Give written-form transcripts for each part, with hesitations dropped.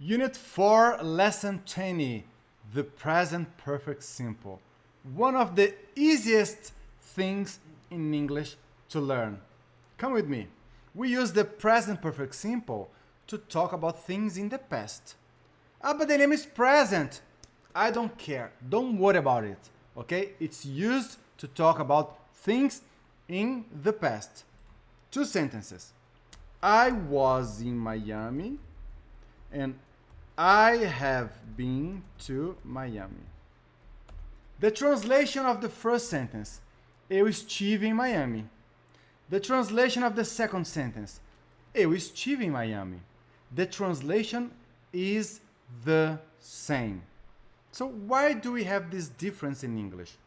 Unit 4, Lesson 20, the present perfect simple. One of the easiest things in English to learn. Come with me. We use the present perfect simple to talk about things in the past. But the name is present. I don't care. Don't worry about it. Okay? It's used to talk about things in the past. Two sentences. I was in Miami and I have been to Miami. The translation of the first sentence, eu estive em Miami. The translation of the second sentence, eu estive em Miami. The translation is the same. So why do we have this difference in English?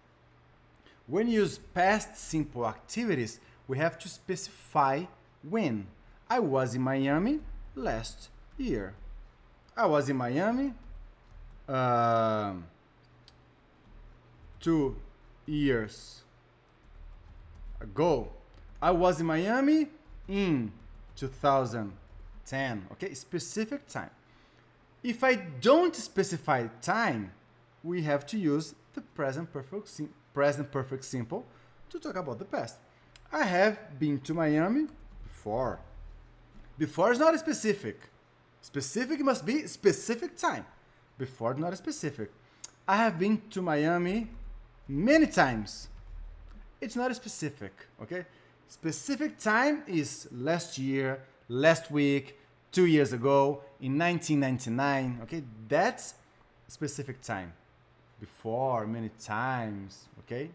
When you use past simple activities, we have to specify when. I was in Miami last year. I was in Miami 2 years ago. I was in Miami in 2010. Okay, specific time. If I don't specify time, we have to use the present perfect simple to talk about the past. I have been to Miami before. Before is not specific. Specific must be specific time. Before not specific. I have been to Miami many times. It's not specific, okay? Specific time is last year, last week, 2 years ago, in 1999, okay? That's specific time. Before, many times, okay?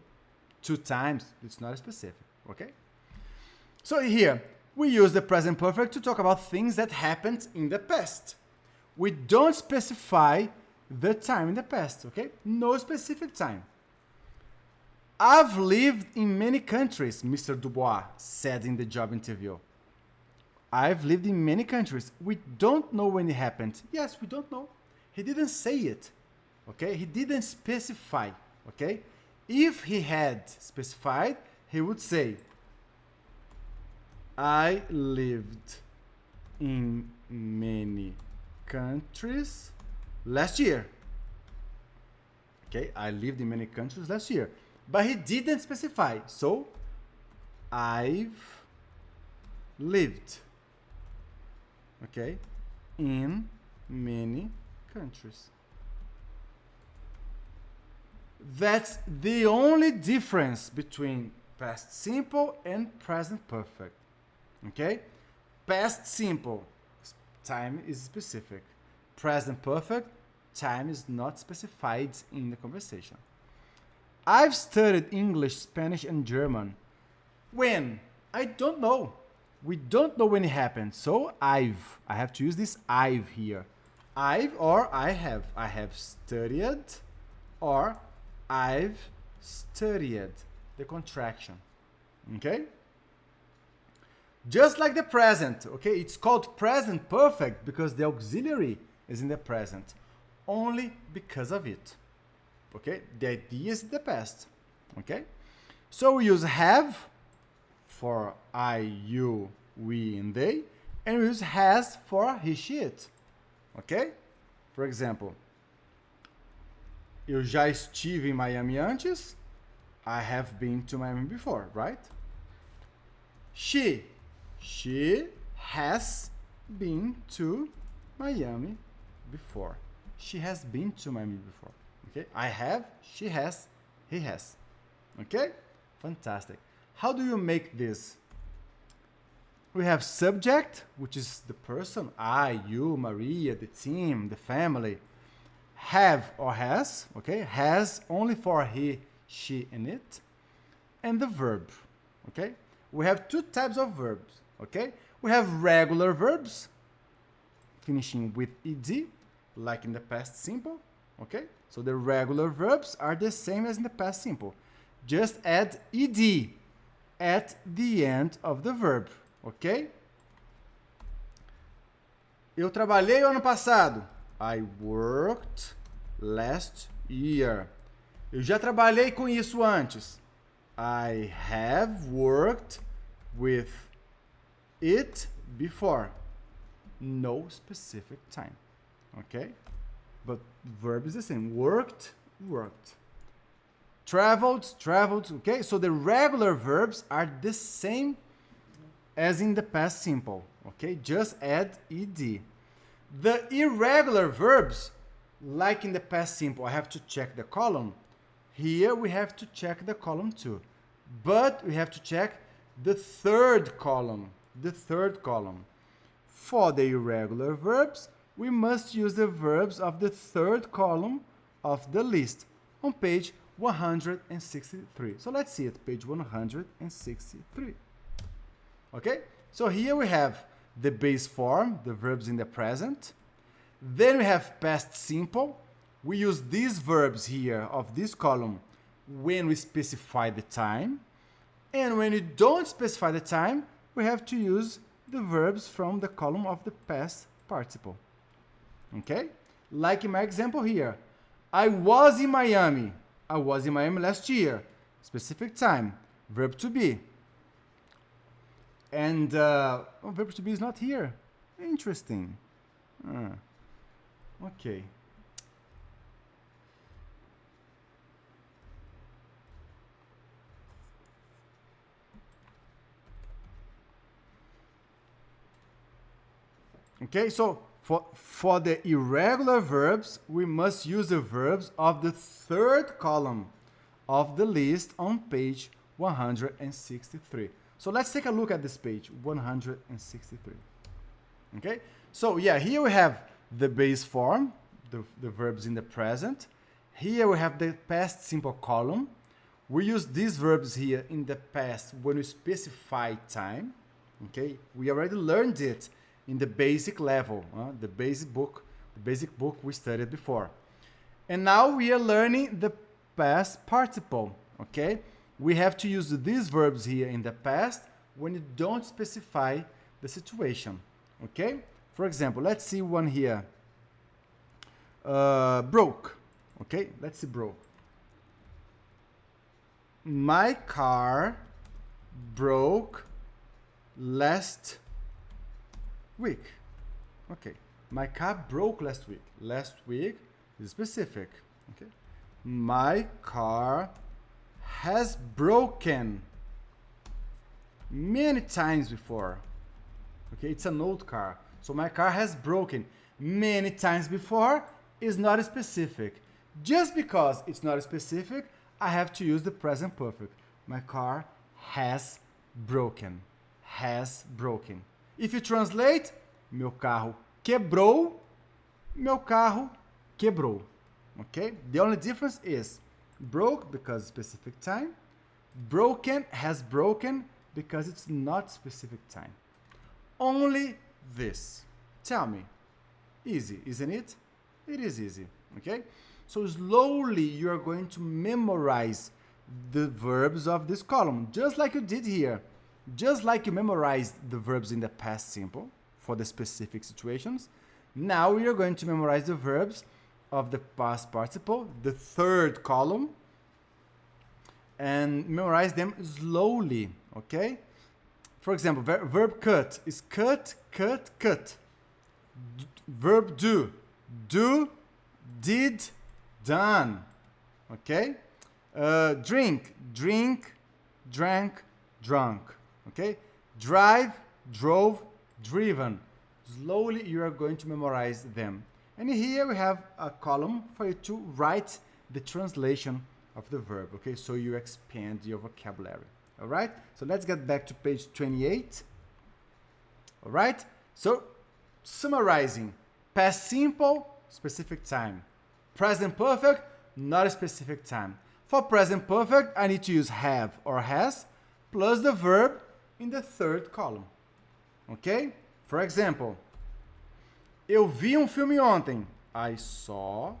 2 times, it's not specific, okay? So here, we use the present perfect to talk about things that happened in the past. We don't specify the time in the past, okay? No specific time. I've lived in many countries, Mr. Dubois said in the job interview. I've lived in many countries. We don't know when it happened. Yes, we don't know. He didn't say it, okay? He didn't specify, okay? If he had specified, he would say, I lived in many countries last year. Okay, I lived in many countries last year. But he didn't specify. So, I've lived, okay, in many countries. That's the only difference between past simple and present perfect. Okay? Past simple, time is specific. Present perfect, time is not specified in the conversation. I've studied English, Spanish, and German. When? I don't know. We don't know when it happened. So I have to use this I've here. I've or I have. I have studied or I've studied. The contraction. Okay? Just like the present, okay? It's called present perfect because the auxiliary is in the present. Only because of it. Okay? The idea is the past. Okay? So we use have for I, you, we, and they. And we use has for he, she, it. Okay? For example, eu já estive em Miami antes. I have been to Miami before, right? She has been to Miami before. She has been to Miami before. Okay? I have, she has, he has. Okay? Fantastic. How do you make this? We have subject, which is the person, I, you, Maria, the team, the family. Have or has, okay? Has only for he, she, and it. And the verb, okay? We have 2 types of verbs, okay? We have regular verbs, finishing with ed, like in the past simple, okay? So the regular verbs are the same as in the past simple. Just add ed at the end of the verb, ok? Eu trabalhei o ano passado. I worked last year. Eu já trabalhei com isso antes. I have worked with it before. No specific time. okay? But verb is the same. Worked, worked. Traveled, traveled, okay? So the regular verbs are the same as in the past simple, okay? Just add ed. The irregular verbs, like in the past simple, I have to check the column. Here we have to check the column too. But we have to check the third column. The third column. For the irregular verbs, we must use the verbs of the third column of the list on page 163. So let's see it, page 163. Okay? So here we have the base form, the verbs in the present. Then we have past simple. We use these verbs here of this column when we specify the time. And when we don't specify the time, we have to use the verbs from the column of the past participle. Okay? Like in my example here. I was in Miami. I was in Miami last year. Specific time. Verb to be. And verb to be is not here. Interesting. Okay. Okay, so for the irregular verbs, we must use the verbs of the third column of the list on page 163. So let's take a look at this page, 163. Okay, so yeah, here we have the base form, the verbs in the present. Here we have the past simple column. We use these verbs here in the past when we specify time. Okay, we already learned it in the basic level, the basic book we studied before. And now we are learning the past participle, okay? We have to use these verbs here in the past when you don't specify the situation, okay? For example, let's see one here. Broke, okay? Let's see broke. My car broke last week. Okay. My car broke last week. Last week is specific. Okay. My car has broken many times before. Okay, it's an old car. So my car has broken many times before is not specific. Just because it's not specific, I have to use the present perfect. My car has broken. Has broken. If you translate, meu carro quebrou, meu carro quebrou. Okay? The only difference is broke because specific time, broken has broken because it's not specific time. Only this. Tell me. Easy, isn't it? It is easy. Okay? So slowly you are going to memorize the verbs of this column, just like you did here. Just like you memorized the verbs in the past simple for the specific situations, now we are going to memorize the verbs of the past participle, the third column, and memorize them slowly, okay? For example, verb cut is cut, cut, cut. Verb do, did, done, okay? Drink, drink, drank, drunk. Okay? Drive, drove, driven. Slowly you are going to memorize them. And here we have a column for you to write the translation of the verb. Okay? So you expand your vocabulary. Alright? So let's get back to page 28. Alright? So summarizing. Past simple, specific time. Present perfect, not a specific time. For present perfect, I need to use have or has plus the verb in the third column. Okay? For example, eu vi filme ontem. I saw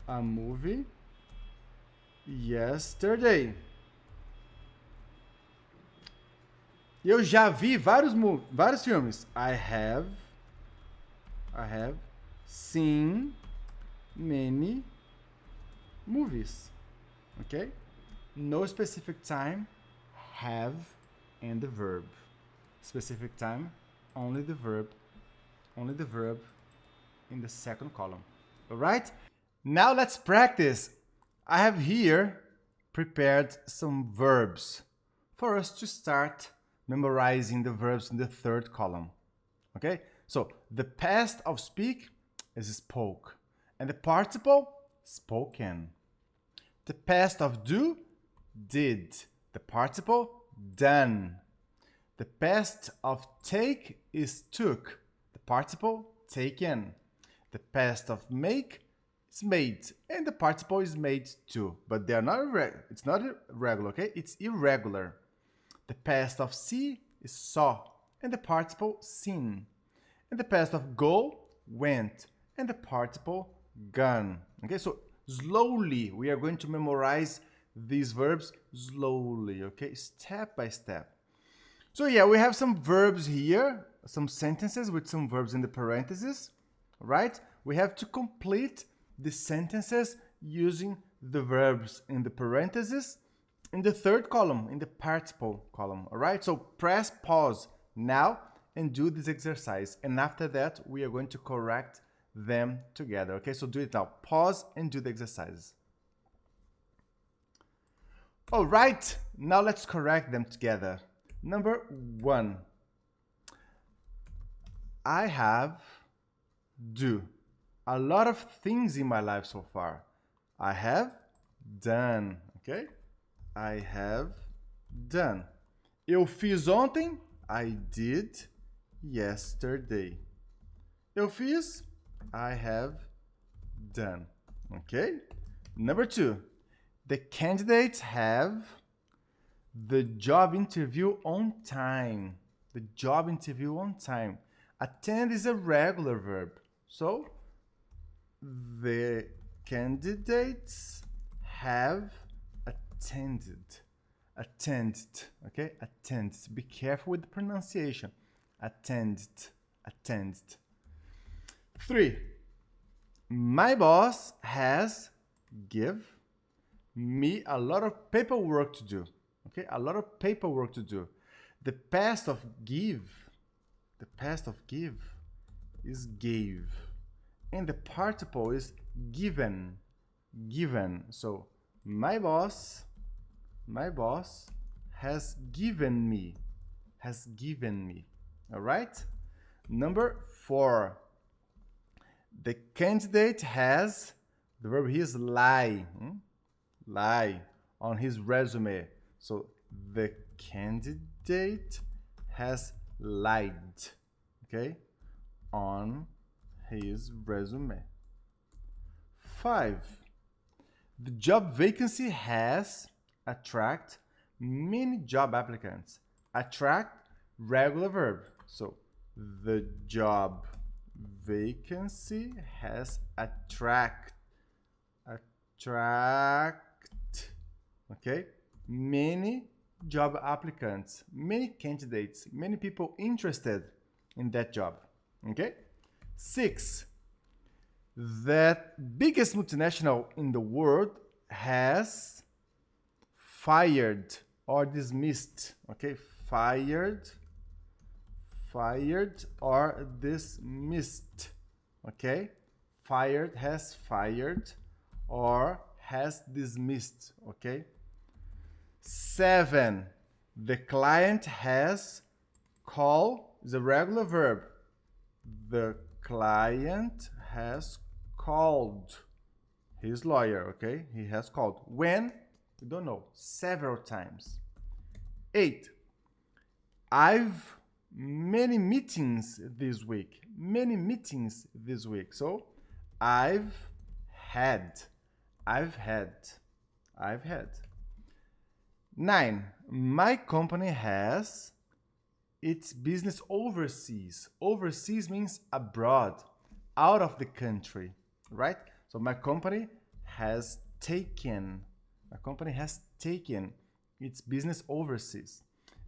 a movie yesterday. Eu já vi vários filmes. I have seen many movies. Okay? No specific time, have, and the verb. Specific time, only the verb only the verb in the second column. All right? Now let's practice. I have here prepared some verbs for us to start memorizing the verbs in the third column. Okay? So the past of speak is spoke, and the participle, spoken. The past of do, did. The participle, done. The past of take is took. The participle, taken. The past of make is made, and the participle is made too. But they are not it's not regular, okay? It's irregular. The past of see is saw, and the participle seen. And the past of go, went, and the participle gone. Okay, so slowly we are going to memorize these verbs slowly, okay, step by step. So yeah, we have some verbs here, some sentences with some verbs in the parentheses, right? We have to complete the sentences using the verbs in the parentheses in the third column, in the participle column, all right? So press pause now and do this exercise. And after that, we are going to correct them together, okay? So do it now. Pause and do the exercises. All right, now let's correct them together. Number 1. I have, do. A lot of things in my life so far. I have done, okay? I have done. Eu fiz ontem. I did yesterday. Eu fiz. I have done, okay? Number 2. The candidates have the job interview on time. The job interview on time. Attend is a regular verb. So, the candidates have attended. Attended, okay? Attended. Be careful with the pronunciation. Attended. Attended. 3. My boss has give me a lot of paperwork to do. Okay, a lot of paperwork to do. The past of give is gave. And the participle is given. Given. So my boss has given me. Has given me. All right? Number 4. The candidate has, the verb here is lie. Lie on his resume. So the candidate has lied, okay, on his resume. 5. The job vacancy has attract many job applicants. Attract, regular verb. So the job vacancy has attract, okay, many job applicants, many candidates, many people interested in that job, okay? 6. That biggest multinational in the world has fired or dismissed, okay? Fired or dismissed, okay? Fired, has fired, or has dismissed, okay? 7. The client has call is a regular verb. The client has called his lawyer, okay? He has called. When? We don't know. Several times. 8. I've many meetings this week. Many meetings this week. So, I've had. 9. My company has its business overseas. Overseas means abroad, out of the country, right? So my company has taken its business overseas.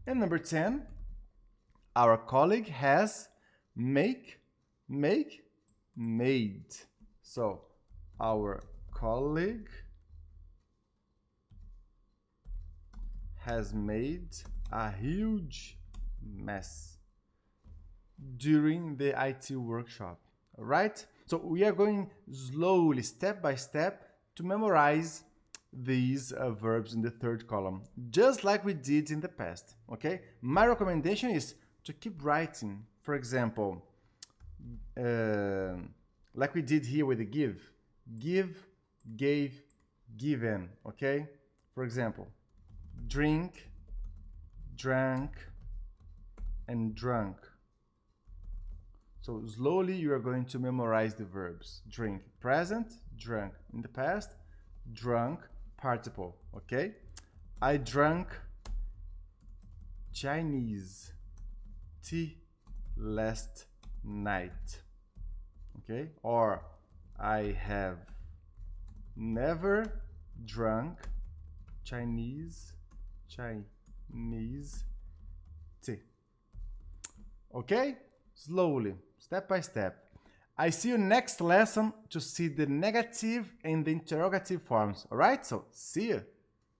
And number 10, our colleague has made. So our colleague has made a huge mess. during the IT workshop. All right? So we are going slowly, step by step, to memorize these verbs in the third column, just like we did in the past. Okay? My recommendation is to keep writing. For example, like we did here with the give. Give, gave, given. Okay? For example, drink, drank, and drunk. So slowly you are going to memorize the verbs. Drink, present, drunk in the past, drunk, participle. Okay? I drank Chinese tea last night. Okay? Or I have never drunk Chinese tea. Okay? Slowly, step by step. I see you next lesson to see the negative and the interrogative forms. Alright? So, see you!